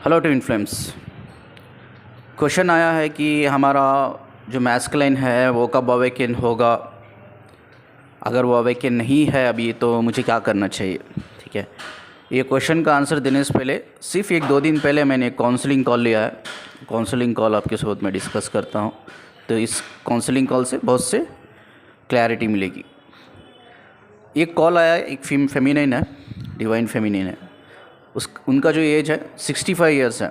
Hello twin flames. Question आया है कि हमारा जो मैस्कुलिन है वो कब अवेकन होगा। अगर वो अवेकन नहीं है अभी तो मुझे क्या करना चाहिए। ठीक है, ये क्वेश्चन का आंसर देने से पहले सिर्फ एक दो दिन पहले मैंने एक काउंसलिंग कॉल लिया है। काउंसलिंग कॉल आपके साथ मैं डिस्कस करता हूँ, तो इस काउंसलिंग कॉल से बहुत से क्लैरिटी मिलेगी। एक कॉल आया, एक फेमिनिन है, डिवाइन फेमिनिन है। उनका जो एज है 65 ईयर्स है,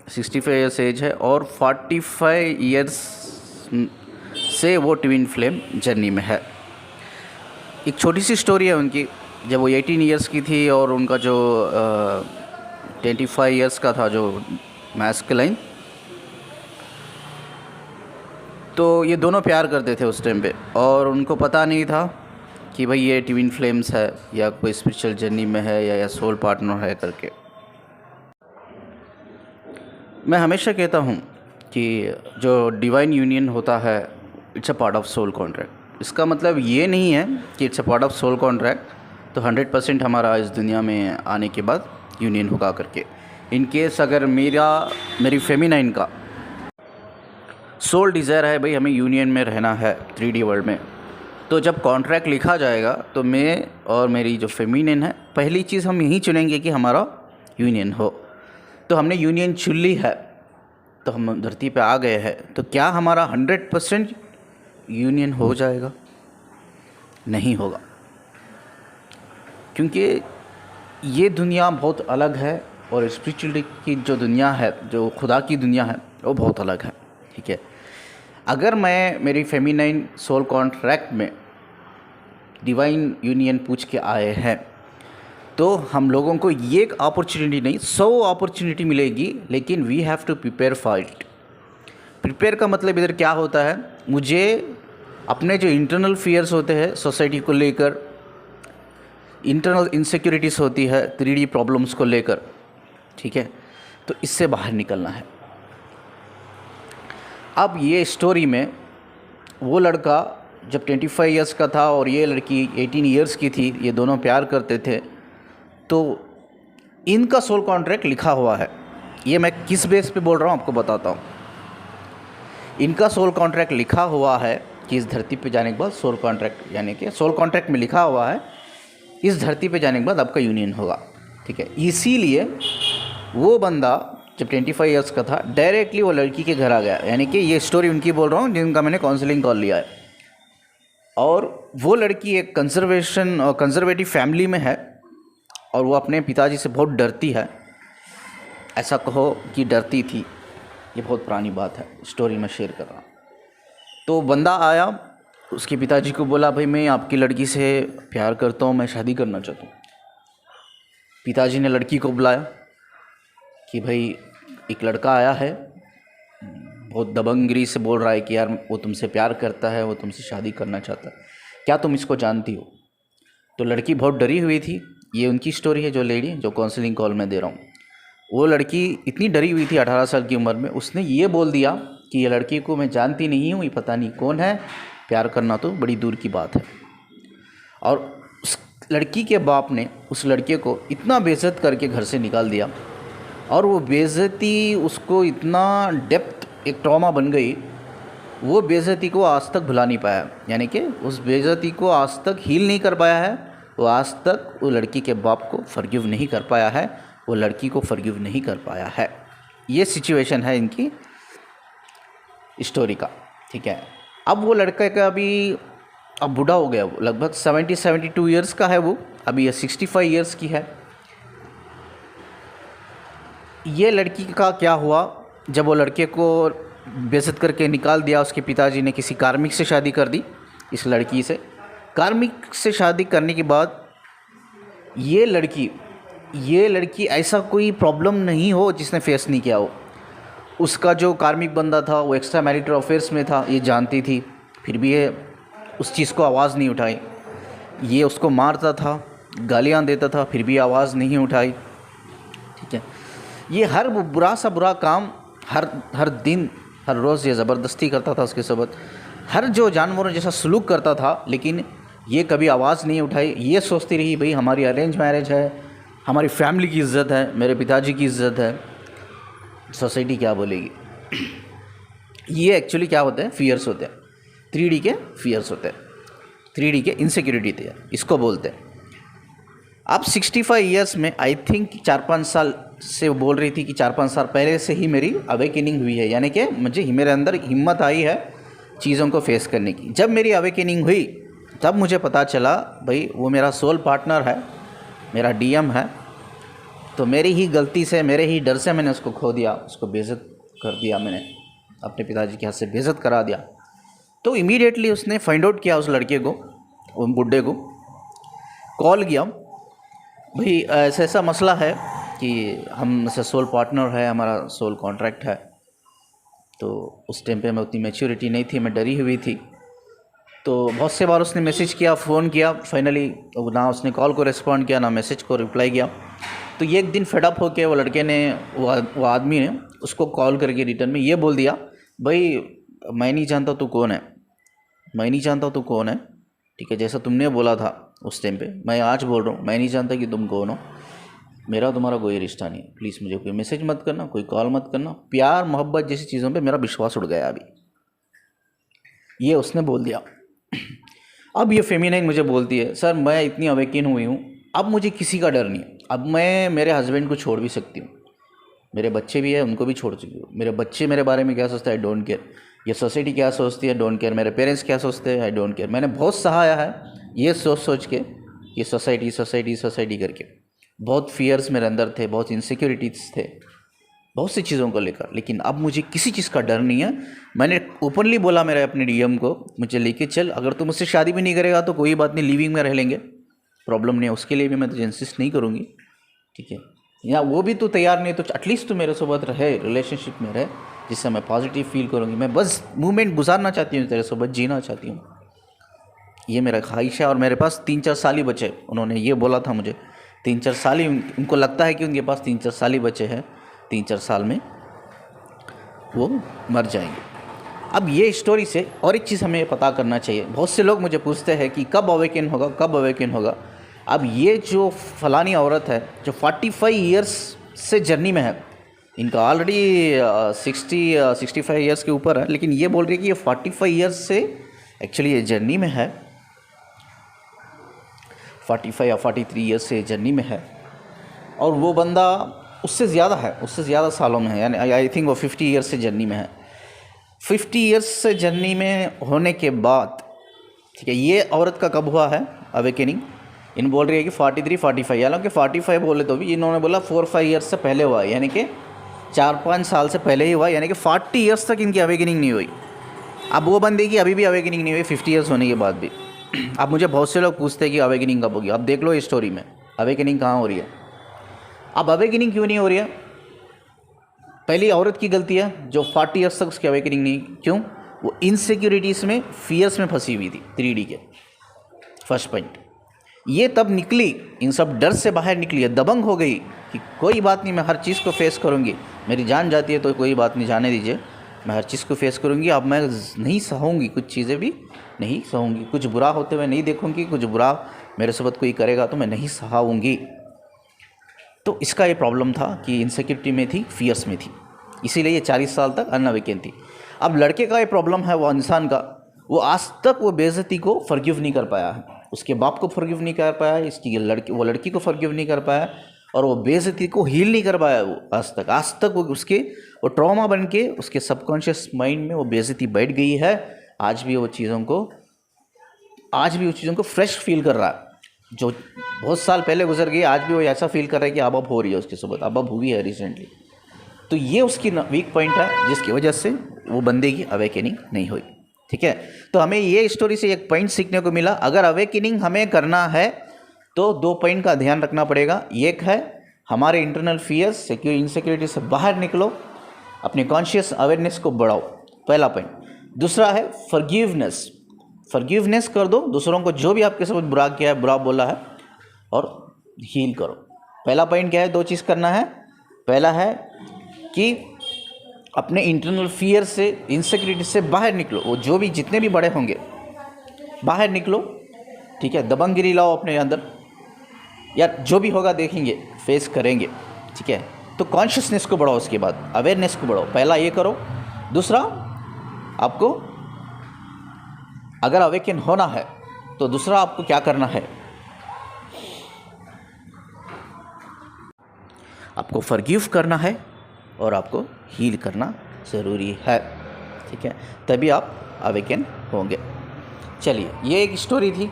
65 ईयर्स एज है और 45 ईयर्स से वो ट्विन फ्लेम जर्नी में है। एक छोटी सी स्टोरी है उनकी। जब वो 18 ईयर्स की थी और उनका जो 25 ईयर्स का था जो मैस्कुलिन, तो ये दोनों प्यार करते थे उस टाइम पे और उनको पता नहीं था कि भाई ये ट्विन फ्लेम्स है या कोई स्पिरिचुअल जर्नी में है या सोल पार्टनर है करके। मैं हमेशा कहता हूँ कि जो डिवाइन यूनियन होता है it's a part of soul contract. इसका मतलब ये नहीं है कि it's a part of soul contract तो 100% हमारा इस दुनिया में आने के बाद यूनियन होगा करके। इन केस अगर मेरी फेमिनाइन का सोल डिज़ायर है भाई हमें यूनियन में रहना है 3D वर्ल्ड में, तो जब कॉन्ट्रैक्ट लिखा जाएगा तो मैं और मेरी जो फेमिनिन है पहली चीज़ हम यही चुनेंगे कि हमारा यूनियन हो। तो हमने यूनियन चुन ली है, तो हम धरती पे आ गए हैं, तो क्या हमारा 100% यूनियन हो जाएगा? नहीं होगा, क्योंकि ये दुनिया बहुत अलग है और स्पिरिचुअलिटी की जो दुनिया है, जो खुदा की दुनिया है, वो बहुत अलग है। ठीक है, अगर मैं मेरी फेमिनाइन सोल कॉन्ट्रैक्ट में डिवाइन यूनियन पूछ के आए हैं तो हम लोगों को ये एक अपॉर्चुनिटी नहीं 100 अपॉर्चुनिटी मिलेगी, लेकिन we have to prepare for it. Prepare का मतलब इधर क्या होता है, मुझे अपने जो इंटरनल फियर्स होते हैं सोसाइटी को लेकर, इंटरनल इनसिक्योरिटीज़ होती है 3D प्रॉब्लम्स को लेकर, ठीक है, तो इससे बाहर निकलना है। अब ये स्टोरी में वो लड़का जब 25 ईयर्स का था और ये लड़की 18 ईयर्स की थी, ये दोनों प्यार करते थे, तो इनका सोल कॉन्ट्रैक्ट लिखा हुआ है। ये मैं किस बेस पे बोल रहा हूँ आपको बताता हूँ। इनका सोल कॉन्ट्रैक्ट लिखा हुआ है कि इस धरती पे जाने के बाद सोल कॉन्ट्रैक्ट, यानी कि सोल कॉन्ट्रैक्ट में लिखा हुआ है इस धरती पे जाने के बाद आपका यूनियन होगा। ठीक है, इसीलिए वो बंदा जब 25 ईयर्स का था डायरेक्टली वो लड़की के घर आ गया। यानी कि ये स्टोरी उनकी बोल रहा हूँ जिनका मैंने काउंसलिंग कॉल लिया है। और वो लड़की एक कंजर्वेटिव फैमिली में है और वो अपने पिताजी से बहुत डरती है। ऐसा कहो कि डरती थी, ये बहुत पुरानी बात है, स्टोरी में शेयर कर रहा हूँ। तो बंदा आया, उसके पिताजी को बोला भाई मैं आपकी लड़की से प्यार करता हूँ, मैं शादी करना चाहता हूँ। पिताजी ने लड़की को बुलाया कि भाई एक लड़का आया है, बहुत दबंगगिरी से बोल रहा है कि यार वो तुमसे प्यार करता है, वो तुमसे शादी करना चाहता है, क्या तुम इसको जानती हो? तो लड़की बहुत डरी हुई थी। ये उनकी स्टोरी है, जो लेडी जो काउंसलिंग कॉल में दे रहा हूँ। वो लड़की इतनी डरी हुई थी 18 साल की उम्र में, उसने ये बोल दिया कि ये लड़की को मैं जानती नहीं हूँ, ये पता नहीं कौन है, प्यार करना तो बड़ी दूर की बात है। और उस लड़की के बाप ने उस लड़के को इतना बेइज्जत करके घर से निकाल दिया और वो बेइज्जती उसको इतना डेप्थ एक ट्रॉमा बन गई, वो बेइज्जती को आज तक भुला नहीं पाया। यानी कि उस बेइज्जती को आज तक हील नहीं कर पाया है। वो आज तक वो लड़की के बाप को फॉरगिव नहीं कर पाया है, वो लड़की को फॉरगिव नहीं कर पाया है। ये सिचुएशन है इनकी स्टोरी का। ठीक है, अब वो लड़का का अब बूढ़ा हो गया, वो लगभग 72 ईयर्स का है, वो अभी ये 65 ईयर्स की है। ये लड़की का क्या हुआ, जब वो लड़के को बेइज्जत करके निकाल दिया, उसके पिताजी ने किसी कार्मिक से शादी कर दी इस लड़की से। कार्मिक से शादी करने के बाद ये लड़की ऐसा कोई प्रॉब्लम नहीं हो जिसने फेस नहीं किया हो। उसका जो कार्मिक बंदा था वो एक्स्ट्रा मैरिटल अफेयर्स में था, ये जानती थी, फिर भी ये उस चीज़ को आवाज़ नहीं उठाई। ये उसको मारता था, गालियाँ देता था, फिर भी आवाज़ नहीं उठाई। ठीक है, ये हर बुरा सा बुरा काम हर दिन हर रोज़ ये ज़बरदस्ती करता था उसके साथ, हर जो जानवरों जैसा सलूक करता था, लेकिन ये कभी आवाज़ नहीं उठाई। ये सोचती रही भाई हमारी अरेंज मैरिज है, हमारी फैमिली की इज़्ज़त है, मेरे पिताजी की इज़्ज़त है, सोसाइटी क्या बोलेगी। ये एक्चुअली क्या होते हैं, फियर्स होते हैं, 3D के फियर्स होते हैं, 3D के इनसिक्योरिटी थे, इसको बोलते हैं। अब 65 ईयर्स में आई थिंक 4-5 साल से वो बोल रही थी कि 4-5 साल पहले से ही मेरी अवेकनिंग हुई है, यानी कि मेरे अंदर हिम्मत आई है चीज़ों को फेस करने की। जब मेरी अवेकनिंग हुई तब मुझे पता चला भाई वो मेरा सोल पार्टनर है, मेरा डीएम है, तो मेरी ही गलती से, मेरे ही डर से मैंने उसको खो दिया, उसको बेइज्जत कर दिया, मैंने अपने पिताजी के हाथ से बेइज्जत करा दिया। तो इमीडिएटली उसने फाइंड आउट किया, उस लड़के को, उस बुड्ढे को कॉल किया, भाई ऐसा ऐसा मसला है कि हम ऐसा सोल पार्टनर है, हमारा सोल कॉन्ट्रैक्ट है। तो उस टाइम पे मैं उतनी मैच्योरिटी नहीं थी, मैं डरी हुई थी। तो बहुत से बार उसने मैसेज किया, फ़ोन किया, फाइनली ना उसने कॉल को रिस्पॉन्ड किया, ना मैसेज को रिप्लाई किया। तो ये एक दिन फेडअप होके वो लड़के ने, वो आदमी ने उसको कॉल करके रिटर्न में ये बोल दिया, भाई मैं नहीं जानता तू कौन है, मैं नहीं जानता तू कौन है, ठीक है, जैसा तुमने बोला था उस टाइम पे, मैं आज बोल रहा हूँ, मैं नहीं जानता कि तुम कौन हो, मेरा तुम्हारा कोई रिश्ता नहीं, प्लीज़ मुझे कोई मैसेज मत करना, कोई कॉल मत करना। प्यार मोहब्बत जैसी चीज़ों पे मेरा विश्वास उड़ गया अभी, ये उसने बोल दिया। अब ये फेमिनाइन मुझे बोलती है, सर मैं इतनी अवेकिन हुई हूँ, अब मुझे किसी का डर नहीं है, अब मैं मेरे हस्बैंड को छोड़ भी सकती हूँ, मेरे बच्चे भी है, उनको भी छोड़ चुकी हूँ, मेरे बच्चे मेरे बारे में क्या सोचते हैं, आई डोंट केयर, ये सोसाइटी क्या सोचती है, डोंट केयर, मेरे पेरेंट्स क्या सोचते हैं, आई डोंट केयर। मैंने बहुत सहाया है ये सोच के, ये सोसाइटी सोसाइटी सोसाइटी करके, बहुत फियर्स मेरे अंदर थे, बहुत इनसिक्योरिटीज़ थे, बहुत सी चीज़ों को लेकर, लेकिन अब मुझे किसी चीज़ का डर नहीं है। मैंने ओपनली बोला मेरे अपने डीएम को, मुझे लेके चल, अगर तू मुझसे शादी भी नहीं करेगा तो कोई बात नहीं, लिविंग में रह लेंगे, प्रॉब्लम नहीं है, उसके लिए भी मैं तुझे इंसिस्ट नहीं करूँगी, ठीक है, या वो भी तू तैयार नहीं तो एटलीस्ट तू मेरे साथ रहे, रिलेशनशिप में रहे, जिससे मैं पॉजिटिव फील करूँगी, मैं बस मूवमेंट गुजारना चाहती हूँ, तेरे साथ जीना चाहती हूँ, ये मेरा ख्वाहिश है। और मेरे पास 3-4 साल ही बचे, उन्होंने ये बोला था मुझे, 3-4 साल ही, उनको लगता है कि उनके पास 3-4 साल ही बचे हैं, 3-4 साल में वो मर जाएंगे। अब ये स्टोरी से और एक चीज़ हमें पता करना चाहिए, बहुत से लोग मुझे पूछते हैं कि कब अवेकन होगा, कब अवेकन होगा। अब ये जो फलानी औरत है जो 45 ईयर्स से जर्नी में है, इनका ऑलरेडी 65 ईयर्स के ऊपर है, लेकिन ये बोल रही है कि ये 45 ईयर्स से एक्चुअली ये जर्नी में है, 45 या 43 ईयर्स से जर्नी में है, और वो बंदा उससे ज़्यादा है, उससे ज़्यादा सालों में है, यानी आई थिंक वो 50 ईयर्स से जर्नी में है। 50 ईयर्स से जर्नी में होने के बाद, ठीक है, ये औरत का कब हुआ है अवेकनिंग, इन बोल रही है कि 43-45, हालांकि 45 बोले तो भी इन्होंने बोला 4-5 ईयर्स से पहले हुआ, यानी कि 4-5 साल से पहले ही हुआ, यानी कि 40 ईयर्स तक इनकी अवेकनिंग नहीं हुई। अब वो बंदे की अभी भी अवेकनिंग नहीं हुई 50 ईयर्स होने के बाद भी। अब मुझे बहुत से लोग पूछते हैं कि अवेकनिंग कब होगी। अब देख लो इस स्टोरी में अवेकनिंग कहाँ हो रही है। अब अवेकनिंग क्यों नहीं हो रही है? पहली औरत की गलती है जो 40 ईयर्स तक उसकी अवेकनिंग नहीं, क्यों? वो इनसिक्योरिटीज़ में, फियर्स में फंसी हुई थी, 3D के। फर्स्ट पॉइंट ये तब निकली, इन सब डर से बाहर निकली है, दबंग हो गई कि कोई बात नहीं, मैं हर चीज़ को फेस करूँगी, मेरी जान जाती है तो कोई बात नहीं, जाने दीजिए, मैं हर चीज़ को फेस करूँगी। अब मैं नहीं सहूँगी, कुछ चीज़ें भी नहीं सहूँगी, कुछ बुरा होते हुए नहीं देखूँगी, कुछ बुरा मेरे साथ कोई करेगा तो मैं नहीं सहाऊँगी। तो इसका ये प्रॉब्लम था कि इनसिक्योरिटी में थी, फियर्स में थी, इसीलिए ये 40 साल तक अनअवेकन थी। अब लड़के का ये प्रॉब्लम है, वो इंसान का, वो आज तक वो बेइज्जती को फॉरगिव नहीं कर पाया है, उसके बाप को फॉरगिव नहीं कर पाया, इसकी लड़की को फॉरगिव नहीं कर पाया, और वो बेइज्जती को हील नहीं कर पाया वो आज तक वो उसके वो ट्रॉमा बन के उसके सबकॉन्शियस माइंड में वो बेइज्जती बैठ गई है। आज भी वो चीज़ों को फ्रेश फील कर रहा है, जो बहुत साल पहले गुजर गई, आज भी वो ऐसा फील कर रहा है कि अब हो रही है उसके साथ, अब हुई है रिसेंटली। तो ये उसकी वीक पॉइंट है, जिसकी वजह से वो बंदे की अवेकनिंग नहीं हुई। ठीक है, तो हमें ये स्टोरी से एक पॉइंट सीखने को मिला, अगर अवेकनिंग हमें करना है तो 2 पॉइंट का ध्यान रखना पड़ेगा। एक है हमारे इंटरनल फियर्स, इनसिक्योरिटी से बाहर निकलो, अपने कॉन्शियस अवेयरनेस को बढ़ाओ, पहला पॉइंट। दूसरा है फॉरगिवनेस कर दो दूसरों को, जो भी आपके साथ बुरा किया है, बुरा बोला है, और हील करो। पहला पॉइंट क्या है? 2 चीज़ करना है। पहला है कि अपने इंटरनल फियर से, इनसिक्योरिटी से बाहर निकलो, वो जो भी जितने भी बड़े होंगे बाहर निकलो, ठीक है, दबंगगिरी लाओ अपने अंदर, यार जो भी होगा देखेंगे, फेस करेंगे, ठीक है। तो कॉन्शियसनेस को बढ़ाओ, उसके बाद अवेयरनेस को बढ़ाओ। पहला ये करो। दूसरा, आपको अगर अवेकन होना है तो दूसरा आपको क्या करना है, आपको फॉरगिव करना है और आपको हील करना ज़रूरी है। ठीक है, तभी आप अवेकन होंगे। चलिए, ये एक स्टोरी थी,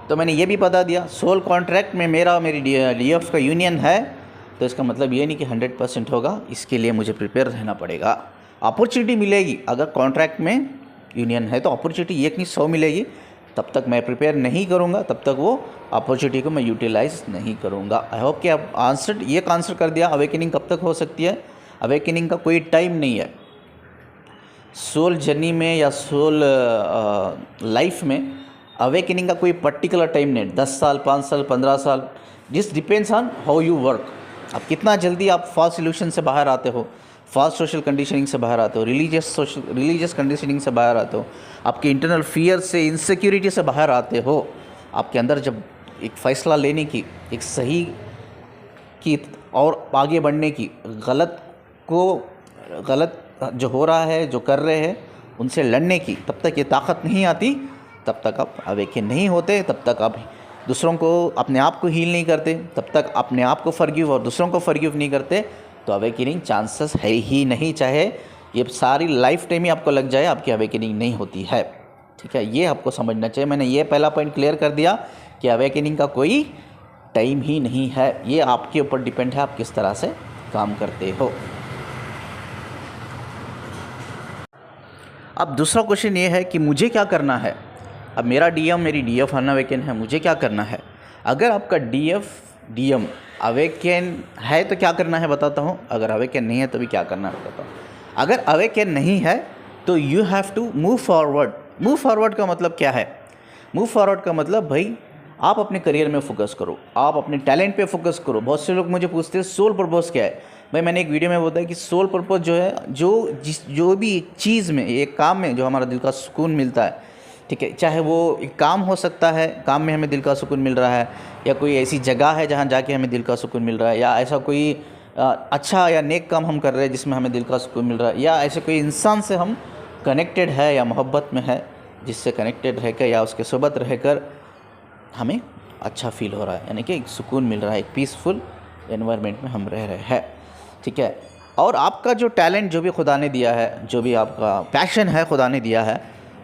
तो मैंने ये भी बता दिया सोल कॉन्ट्रैक्ट में मेरी डीएफ का यूनियन है, तो इसका मतलब ये नहीं कि 100% होगा, इसके लिए मुझे प्रिपेयर रहना पड़ेगा। अपॉर्चुनिटी मिलेगी, अगर कॉन्ट्रैक्ट में यूनियन है तो अपॉर्चुनिटी एक नहीं 100 मिलेगी। तब तक मैं प्रिपेयर नहीं करूँगा, तब तक वो अपॉर्चुनिटी को मैं यूटिलाइज नहीं करूँगा। आई होप कि आप आंसर कर दिया। अवेकनिंग कब तक हो सकती है? अवेकनिंग का कोई टाइम नहीं है। सोल जर्नी में या सोल लाइफ में अवेकनिंग का कोई पर्टिकुलर टाइम नहीं, 10 साल, 5 साल, 15 साल, this depends on how you work. अब कितना जल्दी आप फॉल्स इल्यूशन से बाहर आते हो, फॉल्स सोशल कंडीशनिंग से बाहर आते हो, रिलीजियस कंडीशनिंग से बाहर आते हो, आपके इंटरनल फियर से, इनसिक्योरिटी से बाहर आते हो। आपके अंदर जब एक फ़ैसला लेने की, एक सही की और आगे बढ़ने की, गलत जो हो रहा है, जो कर रहे हैं, उनसे लड़ने की, तब तक ये ताकत नहीं आती, तब तक आप अवेकन नहीं होते, तब तक आप दूसरों को, अपने आप को हील नहीं करते, तब तक अपने आप को फॉरगिव और दूसरों को फॉरगिव नहीं करते, तो अवेकनिंग चांसेस है ही नहीं। चाहे ये सारी लाइफ टाइम ही आपको लग जाए, आपकी अवेकनिंग नहीं होती है। ठीक है, ये आपको समझना चाहिए। मैंने ये पहला पॉइंट क्लियर कर दिया कि अवेकनिंग का कोई टाइम ही नहीं है, ये आपके ऊपर डिपेंड है, आप किस तरह से काम करते हो। अब दूसरा क्वेश्चन ये है कि मुझे क्या करना है। अब मेरी डीएफ अनअवेकन है, मुझे क्या करना है? अगर आपका डीएम अवेकन है तो क्या करना है बताता हूँ, अगर अवेकन नहीं है तो भी क्या करना है बताता हूँ। अगर अवेकन नहीं है तो you have to move forward. Move forward का मतलब क्या है? मूव फॉरवर्ड का मतलब भाई आप अपने करियर में फोकस करो, आप अपने टैलेंट पे फोकस करो। बहुत से लोग मुझे पूछते हैं सोल पर्पस क्या है। भाई मैंने एक वीडियो में बताया कि सोल पर्पस जो है, जो भी चीज़ में, एक काम में जो हमारा दिल का सुकून मिलता है, ठीक है, चाहे वो एक काम हो सकता है, काम में हमें दिल का सुकून मिल रहा है, या कोई ऐसी जगह है जहाँ जाके हमें दिल का सुकून मिल रहा है, या ऐसा कोई अच्छा या नेक काम हम कर रहे हैं जिसमें हमें दिल का सुकून मिल रहा है, या ऐसे कोई इंसान से हम कनेक्टेड है या मोहब्बत में है, जिससे कनेक्टेड रहकर या उसके सोबत रहकर हमें अच्छा फील हो रहा है, यानी कि एक सुकून मिल रहा है, एक पीसफुल एनवायरनमेंट में हम रह रहे हैं। ठीक है, और आपका जो टैलेंट, जो भी खुदा ने दिया है, जो भी आपका पैशन है खुदा ने दिया है,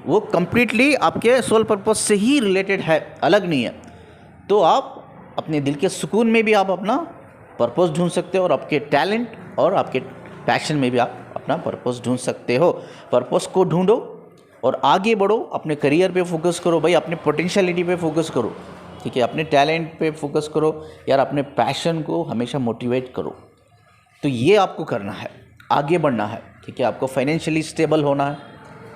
वो कम्प्लीटली आपके सोल पर्पस से ही रिलेटेड है, अलग नहीं है। तो आप अपने दिल के सुकून में भी आप अपना पर्पस ढूंढ सकते हो, और आपके टैलेंट और आपके पैशन में भी आप अपना पर्पस ढूंढ सकते हो। पर्पस को ढूंढो और आगे बढ़ो, अपने करियर पे फोकस करो भाई, अपने पोटेंशियलिटी पे फोकस करो। ठीक है, अपने टैलेंट पे फोकस करो यार, अपने पैशन को हमेशा मोटिवेट करो। तो ये आपको करना है, आगे बढ़ना है। ठीक है, आपको फाइनेंशियली स्टेबल होना है।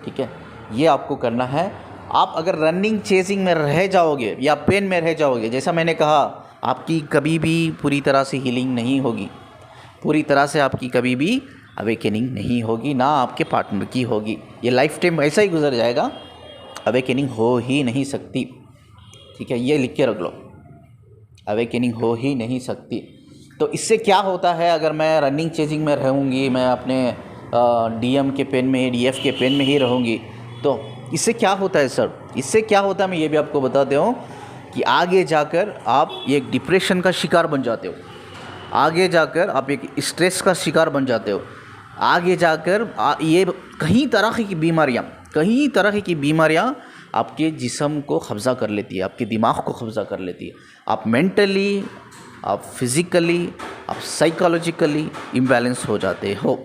ठीक है, ये आपको करना है। आप अगर रनिंग चेजिंग में रह जाओगे या पेन में रह जाओगे, जैसा मैंने कहा, आपकी कभी भी पूरी तरह से हीलिंग नहीं होगी, पूरी तरह से आपकी कभी भी अवेकनिंग नहीं होगी, ना आपके पार्टनर की होगी। ये लाइफ टाइम ऐसा ही गुजर जाएगा, अवेकनिंग हो ही नहीं सकती। ठीक है, ये लिख के रख लो, अवेकनिंग हो ही नहीं सकती। तो इससे क्या होता है, अगर मैं रनिंग चेजिंग में रहूँगी, मैं अपने डीएम के पेन में, डीएफ के पेन में ही रहूँगी, तो इससे क्या होता है सर? इससे क्या होता है मैं ये भी आपको बताते हूँ कि आगे जाकर आप एक डिप्रेशन का शिकार बन जाते हो, आगे जाकर आप एक स्ट्रेस का शिकार बन जाते हो, आगे जाकर ये कई तरह की बीमारियाँ आपके जिस्म को कब्ज़ा कर लेती है, आपके दिमाग को कब्ज़ा कर लेती है। आप मेंटली, आप फिज़िकली, आप साइकोलॉजिकली इम्बैलेंस हो जाते हो।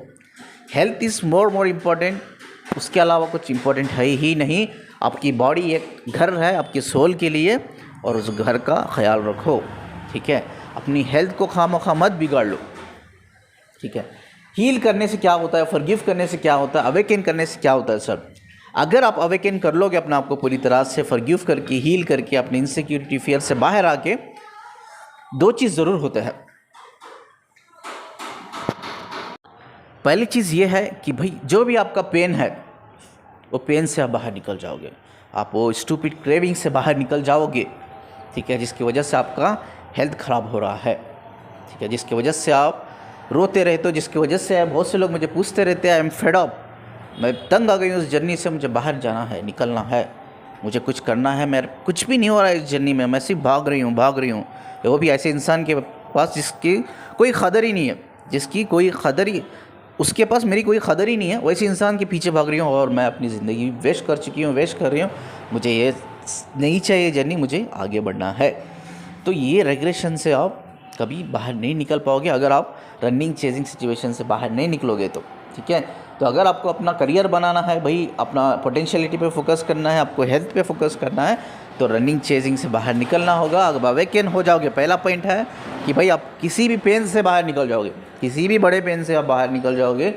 हेल्थ इज़ मोर इम्पॉर्टेंट, उसके अलावा कुछ इम्पोर्टेंट है ही नहीं। आपकी बॉडी एक घर है आपके सोल के लिए, और उस घर का ख्याल रखो। ठीक है, अपनी हेल्थ को खामखा मत बिगाड़ लो। ठीक है, हील करने से क्या होता है, फॉरगिव करने से क्या होता है, अवेकन करने से क्या होता है सर? अगर आप अवेकन कर लोगे अपने आप को पूरी तरह से, फॉरगिव करके, हील करके, अपनी इनसिक्योरिटी फियर से बाहर आके, दो चीज़ ज़रूर होता है। पहली चीज़ ये है कि भाई जो भी आपका पेन है, वो पेन से आप बाहर निकल जाओगे, आप वो स्टूपिड क्रेविंग से बाहर निकल जाओगे। ठीक है, जिसकी वजह से आपका हेल्थ ख़राब हो रहा है। ठीक है, जिसकी वजह से आप रोते रहते हो, जिसकी वजह से बहुत से लोग मुझे पूछते रहते हैं, आई एम फेड अप, मैं तंग आ गई हूँ उस जर्नी से, मुझे बाहर जाना है, निकलना है, मुझे कुछ करना है, मेरे कुछ भी नहीं हो रहा है इस जर्नी में, मैं सिर्फ भाग रही हूँ। वो भी ऐसे इंसान के पास जिसकी कोई कदर ही नहीं है, जिसकी कोई कदर ही, उसके पास मेरी कोई कदर ही नहीं है, वैसे इंसान के पीछे भाग रही हूँ और मैं अपनी ज़िंदगी वेस्ट कर चुकी हूँ, वेस्ट कर रही हूँ। मुझे ये नहीं चाहिए जर्नी, मुझे आगे बढ़ना है। तो ये रेग्रेशन से आप कभी बाहर नहीं निकल पाओगे अगर आप रनिंग चेजिंग सिचुएशन से बाहर नहीं निकलोगे तो, ठीक है। तो अगर आपको अपना करियर बनाना है भाई, अपना पोटेंशियलिटी पे फोकस करना है, आपको हेल्थ पे फोकस करना है, तो रनिंग चेजिंग से बाहर निकलना होगा। अगर अवेकन हो जाओगे, पहला पॉइंट है कि भाई आप किसी भी पेन से बाहर निकल जाओगे, किसी भी बड़े पेन से आप बाहर निकल जाओगे।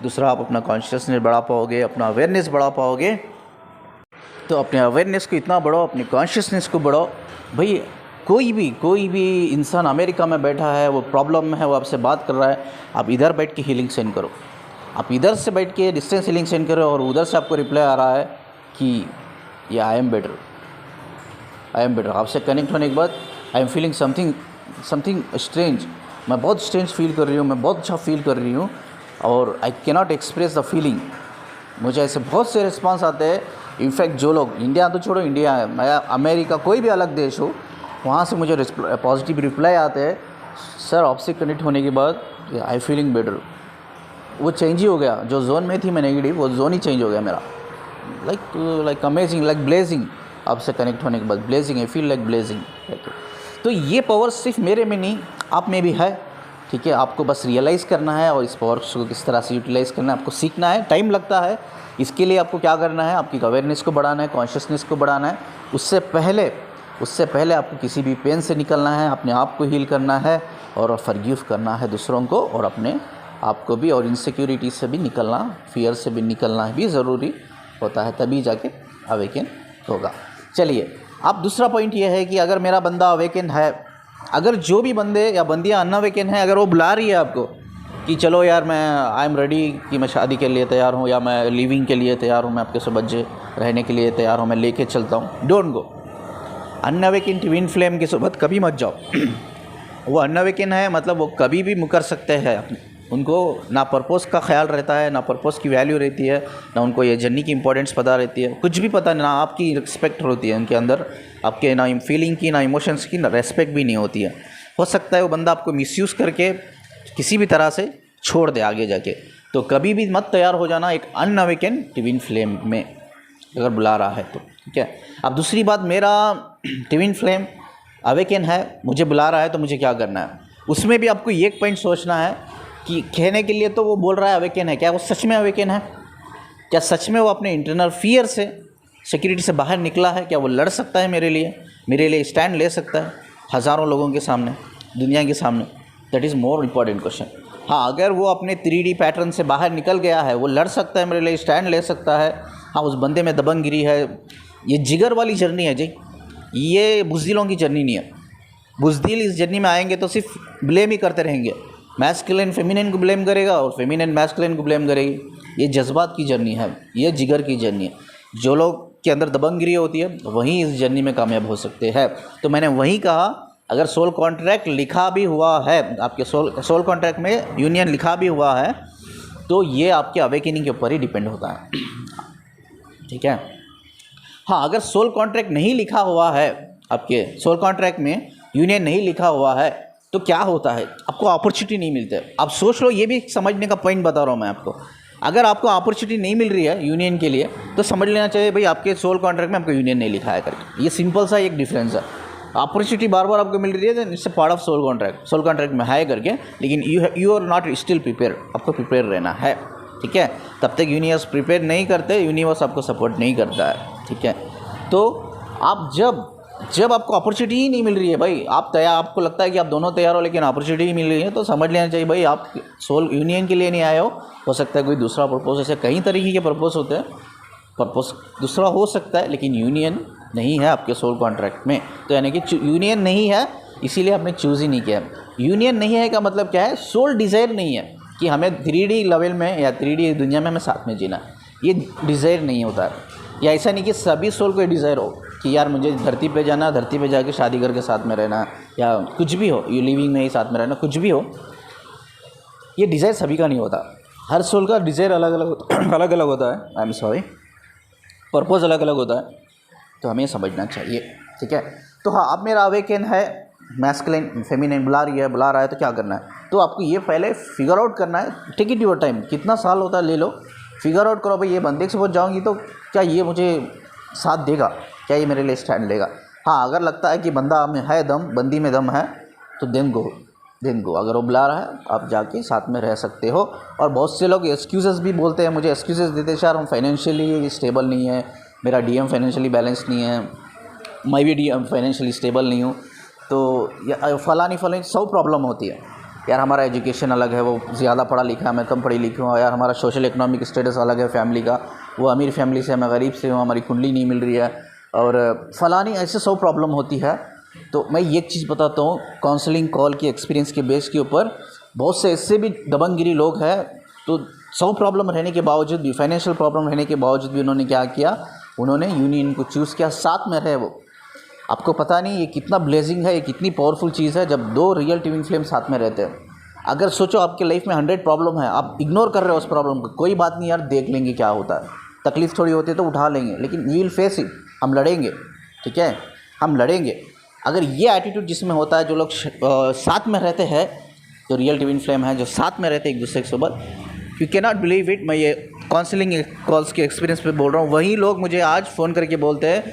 दूसरा, आप अपना कॉन्शियसनेस बढ़ा पाओगे, अपना अवेयरनेस बढ़ा पाओगे। तो अपने अवेयरनेस को इतना बढ़ाओ, अपने कॉन्शियसनेस को बढ़ाओ। भाई कोई भी इंसान अमेरिका में बैठा है, वो प्रॉब्लम में है, वो आपसे बात कर रहा है, आप इधर बैठ के हीलिंग सेंड करो, आप इधर से बैठ के डिस्टेंस हीलिंग सेंड करो और उधर से आपको रिप्लाई आ रहा है कि ये आई एम बेटर। आपसे कनेक्ट होने के बाद I am feeling something strange, मैं बहुत स्ट्रेंज फील कर रही हूँ, मैं बहुत अच्छा फील कर रही हूँ और I can not express the feeling. मुझे ऐसे बहुत से रिस्पांस आते हैं। इनफैक्ट जो लोग, इंडिया तो छोड़ो, इंडिया है, मैं अमेरिका, कोई भी अलग देश हो, वहाँ से मुझे पॉजिटिव रिप्लाई आते हैं, सर आपसे कनेक्ट होने के बाद आई फीलिंग बेटर। वो चेंज ही हो गया, जो जोन में थी मैं नेगेटिव, वो जोन ही चेंज हो गया मेरा। Like amazing, like blazing. आपसे कनेक्ट होने के बाद blazing, I feel like blazing. तो ये पावर सिर्फ मेरे में नहीं, आप में भी है, ठीक है। आपको बस रियलाइज़ करना है और इस पावर को किस तरह से यूटिलाइज़ करना है आपको सीखना है। टाइम लगता है, इसके लिए आपको क्या करना है, आपकी अवेयरनेस को बढ़ाना है, कॉन्शियसनेस को बढ़ाना है। उससे पहले आपको किसी भी पेन से निकलना है, अपने आप को हील करना है और फॉरगिव करना है दूसरों को और अपने आप को भी, और इनसिक्योरिटी से भी निकलना, फियर से भी निकलना भी ज़रूरी होता है, तभी जाके अवेकन होगा। चलिए, अब दूसरा पॉइंट ये है कि अगर मेरा बंदा अवेकन है, अगर जो भी बंदे या बंदियाँ अनअवेकन हैं, अगर वो बुला रही है आपको कि चलो यार मैं आई एम रेडी, कि मैं शादी के लिए तैयार हूँ या मैं लिविंग के लिए तैयार हूँ, मैं आपके साथ बच्चे रहने के लिए तैयार हूँ, मैं लेके चलता हूँ, डोंट गो। अनअवेकन ट्विन फ्लेम के सोबत कभी मत जाओ। वो अनअवेकन है मतलब वो कभी भी मुकर सकते हैं, उनको ना पर्पस का ख्याल रहता है, ना पर्पस की वैल्यू रहती है, ना उनको ये जर्नी की इंपॉर्टेंस पता रहती है, कुछ भी पता नहीं, ना आपकी रिस्पेक्ट होती है उनके अंदर, आपके ना फीलिंग की, ना इमोशंस की, ना रेस्पेक्ट भी नहीं होती है। हो सकता है वो बंदा आपको मिसयूज़ करके किसी भी तरह से छोड़ दे आगे जाके। तो कभी भी मत तैयार हो जाना एक अनअवेकन ट्विन फ्लेम में, अगर बुला रहा है तो, ठीक है। अब दूसरी बात, मेरा ट्विन फ्लेम अवेकन है, मुझे बुला रहा है, तो मुझे क्या करना है। उसमें भी आपको एक पॉइंट सोचना है कि कहने के लिए तो वो बोल रहा है अवेकन है, क्या वो सच में अवेकन है? क्या सच में वो अपने इंटरनल फियर से, सिक्योरिटी से बाहर निकला है? क्या वो लड़ सकता है मेरे लिए स्टैंड ले सकता है हज़ारों लोगों के सामने, दुनिया के सामने? That is more important question. हाँ, अगर वो अपने 3D पैटर्न से बाहर निकल गया है, वो लड़ सकता है मेरे लिए, स्टैंड ले सकता है, हाँ, उस बंदे में दबंगगिरी है, ये जिगर वाली जर्नी है जी, ये बुज़दिलों की जर्नी नहीं है। बुज़दिल इस जर्नी में आएंगे तो सिर्फ ब्लेम ही करते रहेंगे, मैस्कुलिन फेमिनिन को ब्लेम करेगा और फेमिनिन मैस्कुलिन को ब्लेम करेगी। ये जज्बात की जर्नी है, ये जिगर की जर्नी है। जो लोग के अंदर दबंगगिरी होती है वहीं इस जर्नी में कामयाब हो सकते हैं। तो मैंने वही कहा, अगर सोल कॉन्ट्रैक्ट लिखा भी हुआ है, आपके सोल कॉन्ट्रैक्ट में यूनियन लिखा भी हुआ है, तो ये आपके अवेकनिंग के ऊपर ही डिपेंड होता है, ठीक है। हाँ, अगर सोल कॉन्ट्रैक्ट नहीं लिखा हुआ है, आपके सोल कॉन्ट्रैक्ट में यूनियन नहीं लिखा हुआ है, तो क्या होता है, आपको अपॉर्चुनिटी नहीं मिलते। आप सोच लो, ये भी समझने का पॉइंट बता रहा हूँ मैं आपको। अगर आपको अपॉर्चुनिटी नहीं मिल रही है यूनियन के लिए, तो समझ लेना चाहिए भाई आपके सोल कॉन्ट्रैक्ट में आपको यूनियन नहीं लिखा है करके। ये सिंपल सा एक डिफरेंस है। अपॉर्चुनिटी बार बार आपको मिल रही है, तो इससे पार्ट ऑफ सोल कॉन्ट्रैक्ट में है करके, लेकिन you are not still prepare, आपको प्रिपेयर रहना है, ठीक है। तब तक यूनिवर्स प्रिपेयर नहीं करते, यूनिवर्स आपको सपोर्ट नहीं करता है, ठीक है। तो आप जब आपको अपॉर्चुनिटी ही नहीं मिल रही है भाई, आपको लगता है कि आप दोनों तैयार हो लेकिन अपॉर्चुनिटी ही मिल रही है, तो समझ लेना चाहिए भाई आप सोल यूनियन के लिए नहीं आए हो सकता है कोई दूसरा पर्पस, ऐसे कई तरीके के पर्पस होते हैं, पर्पस दूसरा हो सकता है, लेकिन यूनियन नहीं है आपके सोल कॉन्ट्रैक्ट में। तो यानी कि यूनियन नहीं है, इसीलिए आपने चूज़ ही नहीं किया। यूनियन नहीं है का मतलब क्या है, सोल डिज़ायर नहीं है कि हमें 3D लेवल में या 3D दुनिया में हमें साथ में जीना, ये डिज़ायर नहीं होता है। या ऐसा नहीं कि सभी सोल को डिज़ायर हो कि यार मुझे धरती पे जाना, धरती पे जाके शादी करके साथ में रहना, या कुछ भी हो, ये लिविंग में ही साथ में रहना, कुछ भी हो, ये डिज़ायर सभी का नहीं होता, हर सोल का डिज़ायर अलग अलग होता है, आई एम सॉरी, पर्पज़ अलग अलग होता है, तो हमें समझना चाहिए, ठीक है। तो हाँ, अब मेरा अवेकन है, मैस्कुलिन फेमिनिन बुला रहा है तो क्या करना है, तो आपको ये पहले फिगर आउट करना है, टेक इट योर टाइम, कितना साल होता है ले लो, फिगर आउट करो भाई ये बंदे के साथ जाऊँगी तो क्या ये मुझे साथ देगा, क्या ये मेरे लिए स्टैंड लेगा। हाँ, अगर लगता है कि बंदा में है दम, बंदी में दम है, तो देन गो। अगर वो बुला रहा है आप जाके साथ में रह सकते हो। और बहुत से लोग एक्सक्यूज़ेस भी बोलते हैं, मुझे एक्सक्यूज़ेस देते हैं, सर हम फाइनेंशियली स्टेबल नहीं है, मेरा डीएम फाइनेंशियली बैलेंस नहीं है, मैं भी डीएम फाइनेंशियली स्टेबल नहीं हूँ, तो फलानी 100 प्रॉब्लम होती है। यार हमारा एजुकेशन अलग है, वो ज़्यादा पढ़ा लिखा है, मैं कम पढ़ी लिखी हूँ, यार हमारा सोशल इकोनॉमिक स्टेटस अलग है फैमिली का, वो अमीर फैमिली से, मैं गरीब से हूँ, हमारी कुंडली नहीं मिल रही है, और फलानी ऐसे 100 प्रॉब्लम होती है। तो मैं एक चीज़ बताता हूँ, काउंसलिंग कॉल की एक्सपीरियंस के बेस के ऊपर बहुत से ऐसे भी दबंगगिरी लोग हैं, तो 100 प्रॉब्लम रहने के बावजूद भी, फाइनेंशियल प्रॉब्लम रहने के बावजूद भी उन्होंने क्या किया, उन्होंने यूनियन को चूज़ किया, साथ में रहे वो। आपको पता नहीं ये कितना ब्लेसिंग है, ये कितनी पावरफुल चीज़ है जब 2 रियल ट्विन फ्लेम साथ में रहते हैं। अगर सोचो आपके लाइफ में 100 प्रॉब्लम है, आप इग्नोर कर रहे हो उस प्रॉब्लम को, कोई बात नहीं यार, देख लेंगे क्या होता है, तकलीफ़ थोड़ी होती है तो उठा लेंगे, लेकिन वी विल फेस इट, हम लड़ेंगे, ठीक है, हम लड़ेंगे। अगर ये एटीट्यूड जिसमें होता है, जो लोग साथ में रहते हैं, जो रियल ट्विन फ्लेम है, जो साथ में रहते हैं एक दूसरे के साथ, you can not believe it, मैं ये काउंसलिंग कॉल्स के एक्सपीरियंस पे बोल रहा हूँ। वही लोग मुझे आज फ़ोन करके बोलते हैं,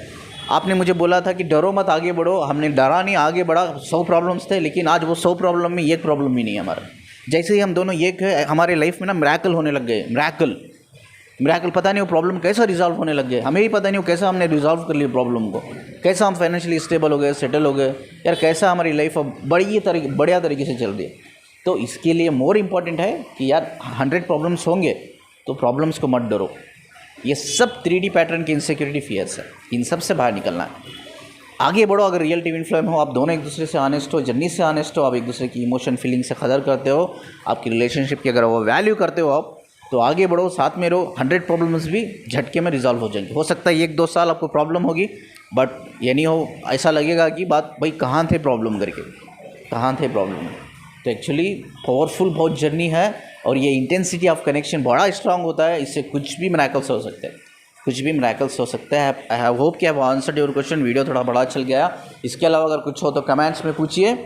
आपने मुझे बोला था कि डरो मत, आगे बढ़ो, हमने डरा नहीं, आगे बढ़ा, 100 प्रॉब्लम्स थे, लेकिन आज वो 100 प्रॉब्लम में एक प्रॉब्लम भी नहीं है हमारा। जैसे ही हम दोनों एक है, हमारे लाइफ में ना मिरेकल होने लग गए, मिरेकल, पता नहीं वो प्रॉब्लम कैसा रिजॉल्व होने लग गए, हमें भी पता नहीं वो कैसा हमने रिजॉल्व कर लिया प्रॉब्लम को, कैसा हम फाइनेंशियली स्टेबल हो गए, सेटल हो गए, यार कैसा हमारी लाइफ अब बढ़िया तरीके से चल रही है। तो इसके लिए मोर इम्पॉर्टेंट है कि यार 100 प्रॉब्लम्स होंगे तो प्रॉब्लम्स को मत डरो, ये सब 3D पैटर्न की इनसिक्योरिटी फियर्स है, इन सब से बाहर निकलना है, आगे बढ़ो। अगर रियल ट्विन फ्लेम हो, आप दोनों एक दूसरे से ऑनेस्ट हो, जर्नी से ऑनेस्ट हो, आप एक दूसरे की इमोशन फीलिंग से कदर करते हो, आपकी रिलेशनशिप की अगर वो वैल्यू करते हो आप, तो आगे बढ़ो, साथ में रहो, 100 प्रॉब्लम्स भी झटके में रिजॉल्व हो जाएंगे। हो सकता है 1-2 साल आपको प्रॉब्लम होगी, बट ये नहीं हो ऐसा लगेगा कि बात भाई कहाँ थे प्रॉब्लम करके, कहाँ थे प्रॉब्लम। तो एक्चुअली पावरफुल बहुत जर्नी है, और ये इंटेंसिटी ऑफ कनेक्शन बड़ा स्ट्रांग होता है, इससे कुछ भी मिरेकल्स हो सकते हैं, कुछ भी मिरेकल्स हो सकता है। आई होप कि I answered your question. Video थोड़ा बड़ा चल गया, इसके अलावा अगर कुछ हो तो कमेंट्स में पूछिए,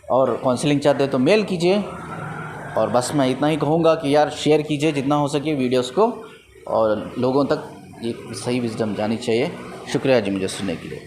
और काउंसलिंग चाहते हैं तो मेल कीजिए। और बस मैं इतना ही कहूँगा कि यार शेयर कीजिए जितना हो सके वीडियोस को, और लोगों तक एक सही विजडम जानी चाहिए। शुक्रिया जी मुझे सुनने के लिए।